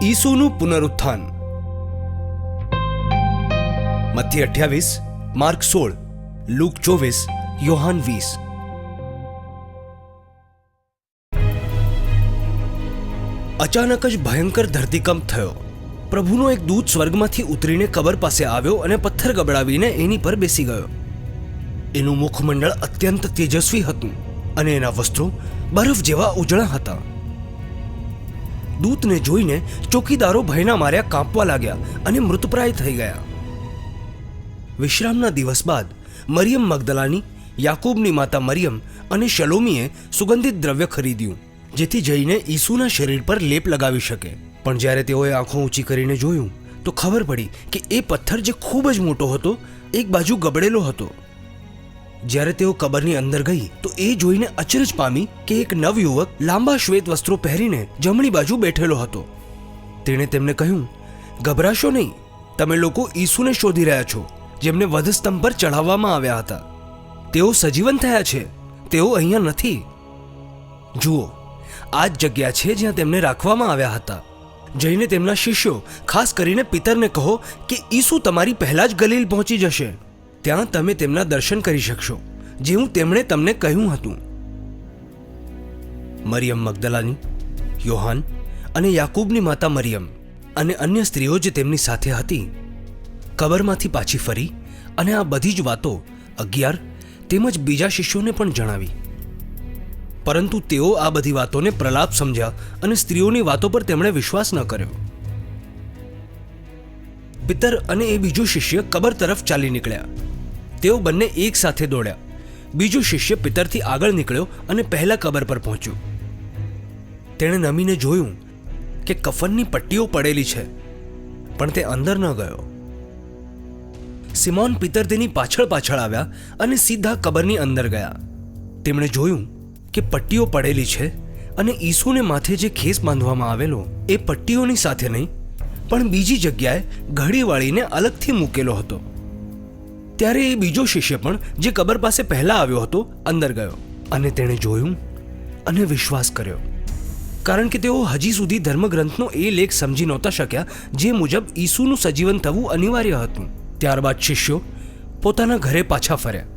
ઈસુનું પુનરુત્થાન. મત્તી 28, mark 16, look 24, Yohan 20. અચાનક જ ભયંકર ધરતીકંપ થયો. પ્રભુનો એક દૂત સ્વર્ગમાંથી ઉતરીને કબર પાસે આવ્યો અને પથ્થર ગબડાવીને એની પર બેસી ગયો. એનું મુખમંડળ અત્યંત તેજસ્વી હતું અને એના વસ્ત્રો બરફ જેવા ઉજળા હતા. દૂતને જોઈને ચોકીદારો ભયના માર્યા કાંપવા લાગ્યા અને મૃતપ્રાય થઈ ગયા. વિશ્રામના દિવસ બાદ મરિયમ મગદલાની, યાકૂબની માતા મરિયમ અને શલોમીએ સુગંધિત દ્રવ્ય ખરીદ્યું, જેથી જઈને ઈસુના શરીર પર લેપ લગાવી શકે. પણ જ્યારે તેઓએ આંખો ઊંચી કરીને જોયું તો ખબર પડી કે એ પથ્થર જે ખૂબ જ મોટો હતો, એક બાજુ ગબડેલો હતો. જ્યારે તેઓ કબરની અંદર ગઈ તો એ જોઈને અચરજ પામી કે એક નવયુવક લાંબા શ્વેત વસ્ત્રો પહેરીને જમણી બાજુ બેઠેલો હતો. તેણે તેમને કહ્યું, ગભરાશો નહીં, તમે લોકો ઈસુને શોધી રહ્યા છો, જેમને વધસ્તંભ પર ચઢાવવામાં આવ્યા હતા. તેઓ સજીવન થયા છે, તેઓ અહીંયા નથી. જુઓ, આ જ જગ્યા છે જ્યાં તેમને રાખવામાં આવ્યા હતા. જઈને તેમના શિષ્યો, ખાસ કરીને પિતરને કહો કે ઈસુ તમારી પહેલા જ ગલીલ પહોંચી જશે. ત્યાં તમે તેમના દર્શન કરી શકશો, જેવું તેમણે તમને કહ્યું હતું. મરિયમ મગદલાની, યોહાન અને યાકૂબની માતા મરિયમ અને અન્ય સ્ત્રીઓ જે તેમની સાથે હતી કબરમાંથી પાછી ફરી અને આ બધી જ વાતો 11 તેમજ બીજા શિષ્યોને પણ જણાવી. પરંતુ તેઓ આ બધી વાતોને પ્રલાપ સમજ્યા અને સ્ત્રીઓની વાતો પર તેમણે વિશ્વાસ ન કર્યો. પિતર અને એ બીજો શિષ્ય કબર તરફ ચાલી નીકળ્યા. તેઓ બંને એક સાથે દોડ્યા. બીજો શિષ્ય પિતરથી આગળ નીકળ્યો અને પહેલા કબર પર પહોંચ્યો. તેણે નમીને જોયું કે કફનની પટ્ટીઓ પડેલી છે, પણ તે અંદર ન ગયો. સિમોન પિતર તેની પાછળ પાછળ આવ્યા અને સીધા કબરની અંદર ગયા. તેમણે જોયું કે પટ્ટીઓ પડેલી છે અને ઈસુને માથે જે ખેસ બાંધવામાં આવેલો એ પટ્ટીઓની સાથે નહીં, પણ બીજી જગ્યાએ ઘડી વાળીને અલગથી મૂકેલો હતો. ત્યારે એ બીજો શિષ્ય પણ જે કબર પાસે પહેલા આવ્યો હતો અંદર ગયો અને તેણે જોયું અને વિશ્વાસ કર્યો, કારણ કે તેઓ હજી સુધી ધર્મગ્રંથનો એ લેખ સમજી નહોતા શક્યા જે મુજબ ઈસુનું સજીવન થવું અનિવાર્ય હતું. ત્યારબાદ શિષ્યો પોતાના ઘરે પાછા ફર્યા.